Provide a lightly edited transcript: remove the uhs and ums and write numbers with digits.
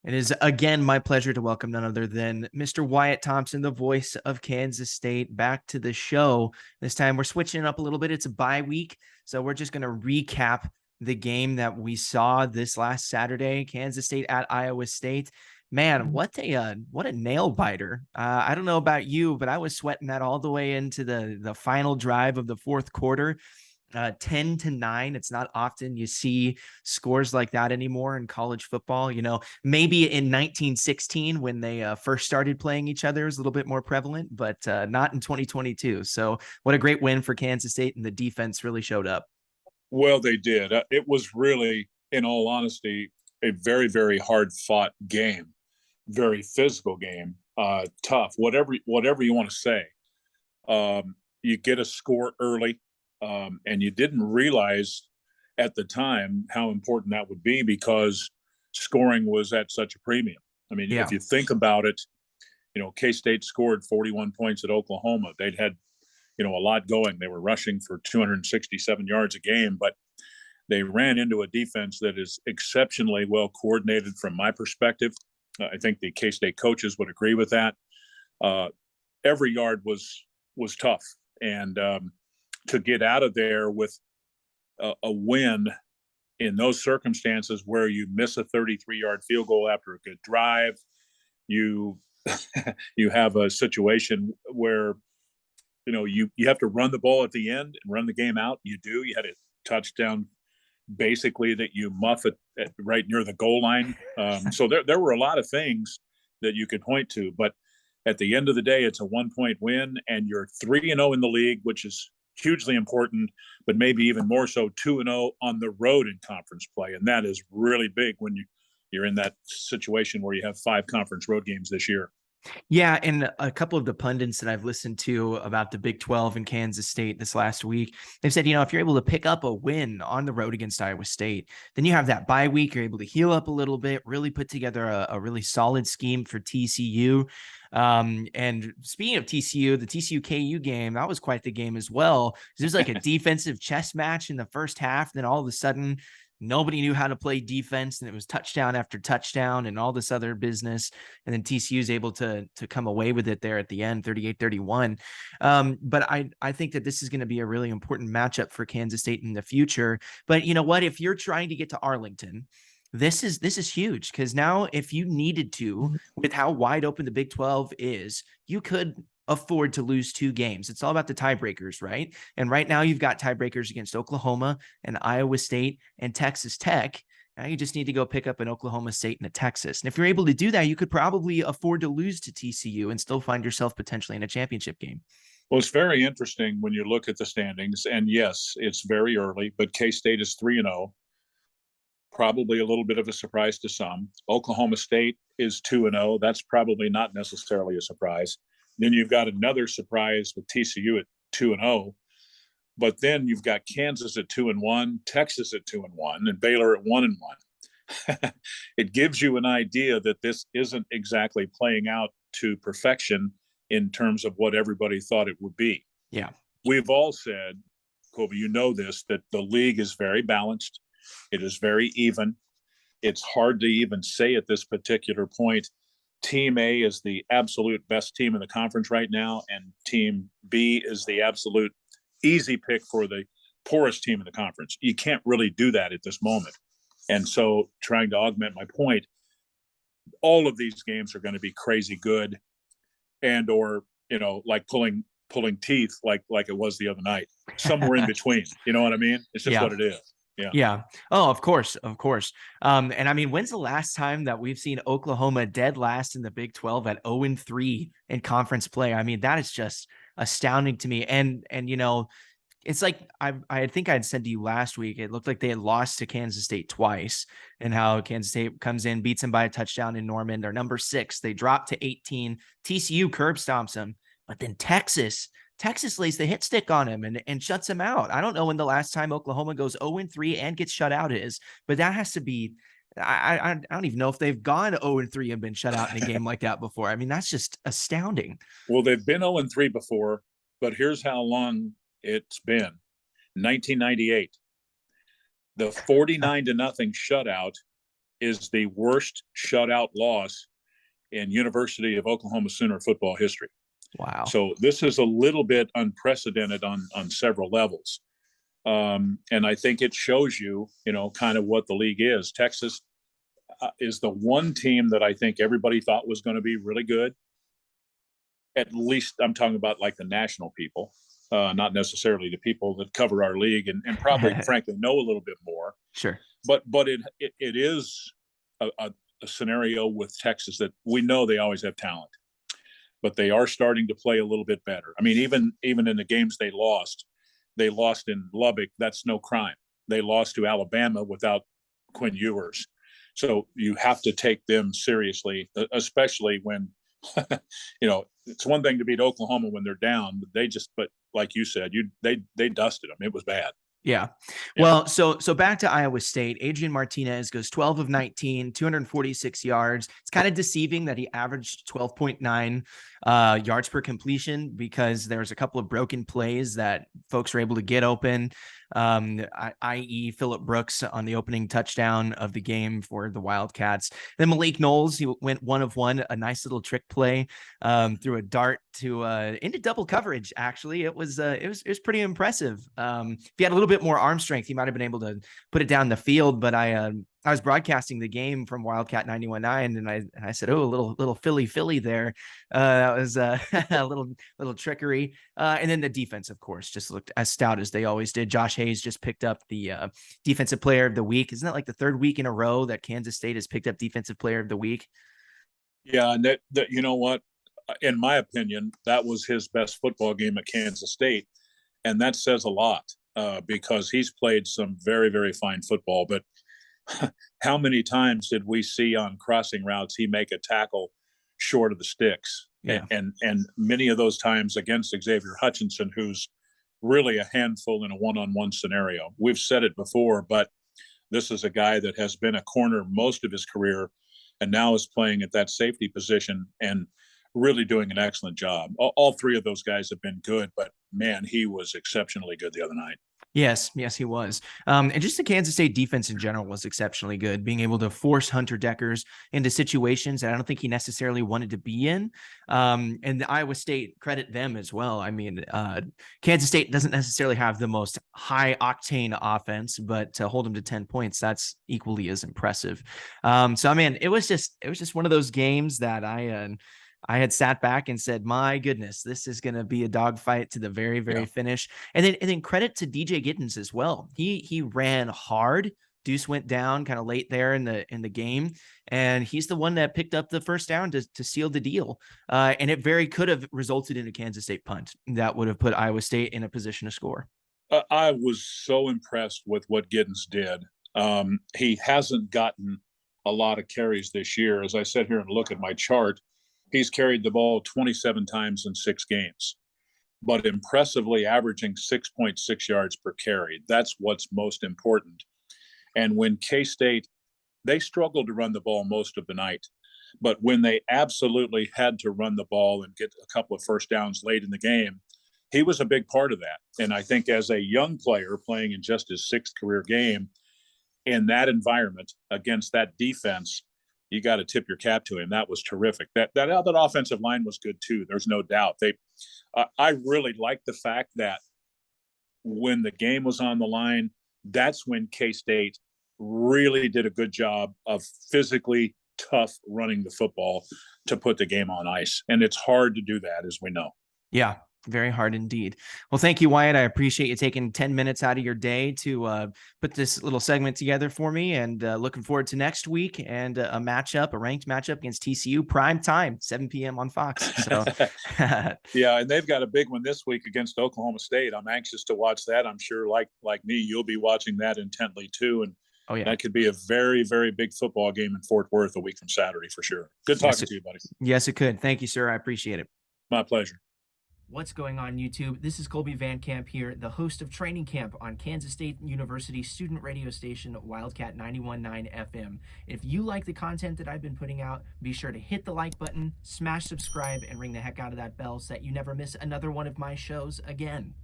It is again my pleasure to welcome none other than Mr. Wyatt Thompson, the voice of Kansas State, back to the show. This time we're switching it up a little bit. It's a bye week, so we're just going to recap the game that we saw this last Saturday, Kansas State at Iowa State. Man, what a nail biter. I don't know about you, but I was sweating that all the way into the final drive of the fourth quarter. 10-9. It's not often you see scores like that anymore in college football. Maybe in 1916 when they first started playing each other, it was a little bit more prevalent, but not in 2022. So what a great win for Kansas State, and the defense really showed up. Well, they did. It was really, in all honesty, a very, very hard fought game, very physical game, tough, whatever you want to say. You get a score early, and you didn't realize at the time how important that would be because scoring was at such a premium. I mean, Yeah. if you think about it, K-State scored 41 points at Oklahoma. They'd had a lot going. They were rushing for 267 yards a game, but they ran into a defense that is exceptionally well coordinated from my perspective. I think the K-State coaches would agree with that. Every yard was tough, and to get out of there with a win in those circumstances where you miss a 33-yard field goal after a good drive, you you have a situation where you have to run the ball at the end and run the game out. You do. You had a touchdown basically that you muff it right near the goal line. So there were a lot of things that you could point to, but at the end of the day, it's a 1-point win, and you're 3-0 in the league, which is hugely important, but maybe even more so 2-0 on the road in conference play, and that is really big when you're in that situation where you have 5 conference road games this year. Yeah, and a couple of the pundits that I've listened to about the Big 12 and Kansas State this last week, they've said, if you're able to pick up a win on the road against Iowa State, then you have that bye week. You're able to heal up a little bit, really put together a really solid scheme for TCU. And speaking of TCU, the TCU KU game, that was quite the game as well. There's like a defensive chess match in the first half. Then all of a sudden, nobody knew how to play defense, and it was touchdown after touchdown and all this other business. And then TCU is able to come away with it there at the end, 38-31. But I think that this is going to be a really important matchup for Kansas State in the future. But you know what? If you're trying to get to Arlington, this is huge, because now if you needed to, with how wide open the Big 12 is, you could afford to lose 2 games. It's all about the tiebreakers, right? And right now you've got tiebreakers against Oklahoma and Iowa State and Texas Tech. Now you just need to go pick up an Oklahoma State and a Texas. And if you're able to do that, you could probably afford to lose to TCU and still find yourself potentially in a championship game. Well, it's very interesting when you look at the standings, and yes, it's very early, but K-State is 3-0. Probably a little bit of a surprise to some. Oklahoma State is 2-0. That's probably not necessarily a surprise. Then you've got another surprise with TCU at 2-0. But then you've got Kansas at 2-1, Texas at 2-1, and Baylor at 1-1. It gives you an idea that this isn't exactly playing out to perfection in terms of what everybody thought it would be. Yeah. We've all said, Kolby, this, that the league is very balanced. It is very even. It's hard to even say at this particular point, Team A is the absolute best team in the conference right now, and Team B is the absolute easy pick for the poorest team in the conference. You can't really do that at this moment. And so, trying to augment my point, all of these games are going to be crazy good, and or like pulling teeth, like it was the other night. Somewhere in between. You know what I mean? It's just what it is. Yeah. Yeah. Oh, of course. And I mean, when's the last time that we've seen Oklahoma dead last in the Big 12 at 0-3 in conference play? I mean, that is just astounding to me. And it's like I think I'd said to you last week, it looked like they had lost to Kansas State twice, and how Kansas State comes in, beats them by a touchdown in Norman. They're number 6. They drop to 18. TCU curb stomps them, but then Texas lays the hit stick on him and shuts him out. I don't know when the last time Oklahoma goes 0-3 and gets shut out is, but that has to be, I don't even know if they've gone 0-3 and been shut out in a game like that before. I mean, that's just astounding. Well, they've been 0-3 before, but here's how long it's been. 1998. The 49-0 shutout is the worst shutout loss in University of Oklahoma Sooner football history. Wow. So this is a little bit unprecedented on several levels. And I think it shows you, kind of what the league is. Texas is the one team that I think everybody thought was going to be really good. At least I'm talking about like the national people, not necessarily the people that cover our league and probably, frankly, know a little bit more. Sure. But it is a scenario with Texas that we know they always have talent, but they are starting to play a little bit better. I mean, even in the games they lost in Lubbock. That's no crime. They lost to Alabama without Quinn Ewers. So you have to take them seriously, especially when, it's one thing to beat Oklahoma when they're down, but like you said, they dusted them. It was bad. Yeah. Well, so back to Iowa State. Adrian Martinez goes 12 of 19, 246 yards. It's kind of deceiving that he averaged 12.9 yards per completion because there's a couple of broken plays that folks were able to get open, i.e. Phillip Brooks on the opening touchdown of the game for the Wildcats. Then Malik Knowles, he went 1 of 1, a nice little trick play through a dart to into double coverage. Actually, it was pretty impressive. If he had a little bit more arm strength, he might have been able to put it down the field. But I was broadcasting the game from Wildcat 91.9, and I said, "Oh, a little Philly there." That was a little trickery. And then the defense, of course, just looked as stout as they always did. Josh Hayes just picked up the defensive player of the week. Isn't that like the third week in a row that Kansas State has picked up defensive player of the week? Yeah, and that you know what? In my opinion, that was his best football game at Kansas State, and that says a lot because he's played some very, very fine football. But how many times did we see on crossing routes he make a tackle short of the sticks? Yeah. And many of those times against Xavier Hutchinson, who's really a handful in a one-on-one scenario. We've said it before, but this is a guy that has been a corner most of his career and now is playing at that safety position and really doing an excellent job. All three of those guys have been good, but man, he was exceptionally good the other night. Yes, he was. And just the Kansas State defense in general was exceptionally good, being able to force Hunter Deckers into situations that I don't think he necessarily wanted to be in. And the Iowa State, credit them as well. I mean, Kansas State doesn't necessarily have the most high octane offense, but to hold them to 10 points, that's equally as impressive. So, I mean, it was just one of those games that I had sat back and said, my goodness, this is going to be a dogfight to the very, very finish. And then credit to DJ Giddens as well. He ran hard. Deuce went down kind of late there in the game, and he's the one that picked up the first down to seal the deal. And it very could have resulted in a Kansas State punt that would have put Iowa State in a position to score. I was so impressed with what Giddens did. He hasn't gotten a lot of carries this year. As I sit here and look at my chart, he's carried the ball 27 times in 6 games, but impressively averaging 6.6 yards per carry. That's what's most important. And when K-State, they struggled to run the ball most of the night, but when they absolutely had to run the ball and get a couple of first downs late in the game, he was a big part of that. And I think as a young player playing in just his 6th career game in that environment against that defense, you got to tip your cap to him. That was terrific. That offensive line was good too. There's no doubt. I really liked the fact that when the game was on the line, that's when K-State really did a good job of physically tough running the football to put the game on ice. And it's hard to do that, as we know. Yeah, very hard indeed. Well, thank you, Wyatt. I appreciate you taking 10 minutes out of your day to put this little segment together for me, and looking forward to next week and a ranked matchup against TCU, prime time, 7 p.m. on Fox. So yeah, and they've got a big one this week against Oklahoma State. I'm anxious to watch that. I'm sure like me, you'll be watching that intently too. And that could be a very, very big football game in Fort Worth a week from Saturday for sure. Good talking to you, buddy. Yes, it could. Thank you, sir. I appreciate it. My pleasure. What's going on, YouTube? This is Kolby Van Camp here, the host of Training Camp on Kansas State University student radio station Wildcat 91.9 FM. If you like the content that I've been putting out, be sure to hit the like button, smash subscribe, and ring the heck out of that bell so that you never miss another one of my shows again.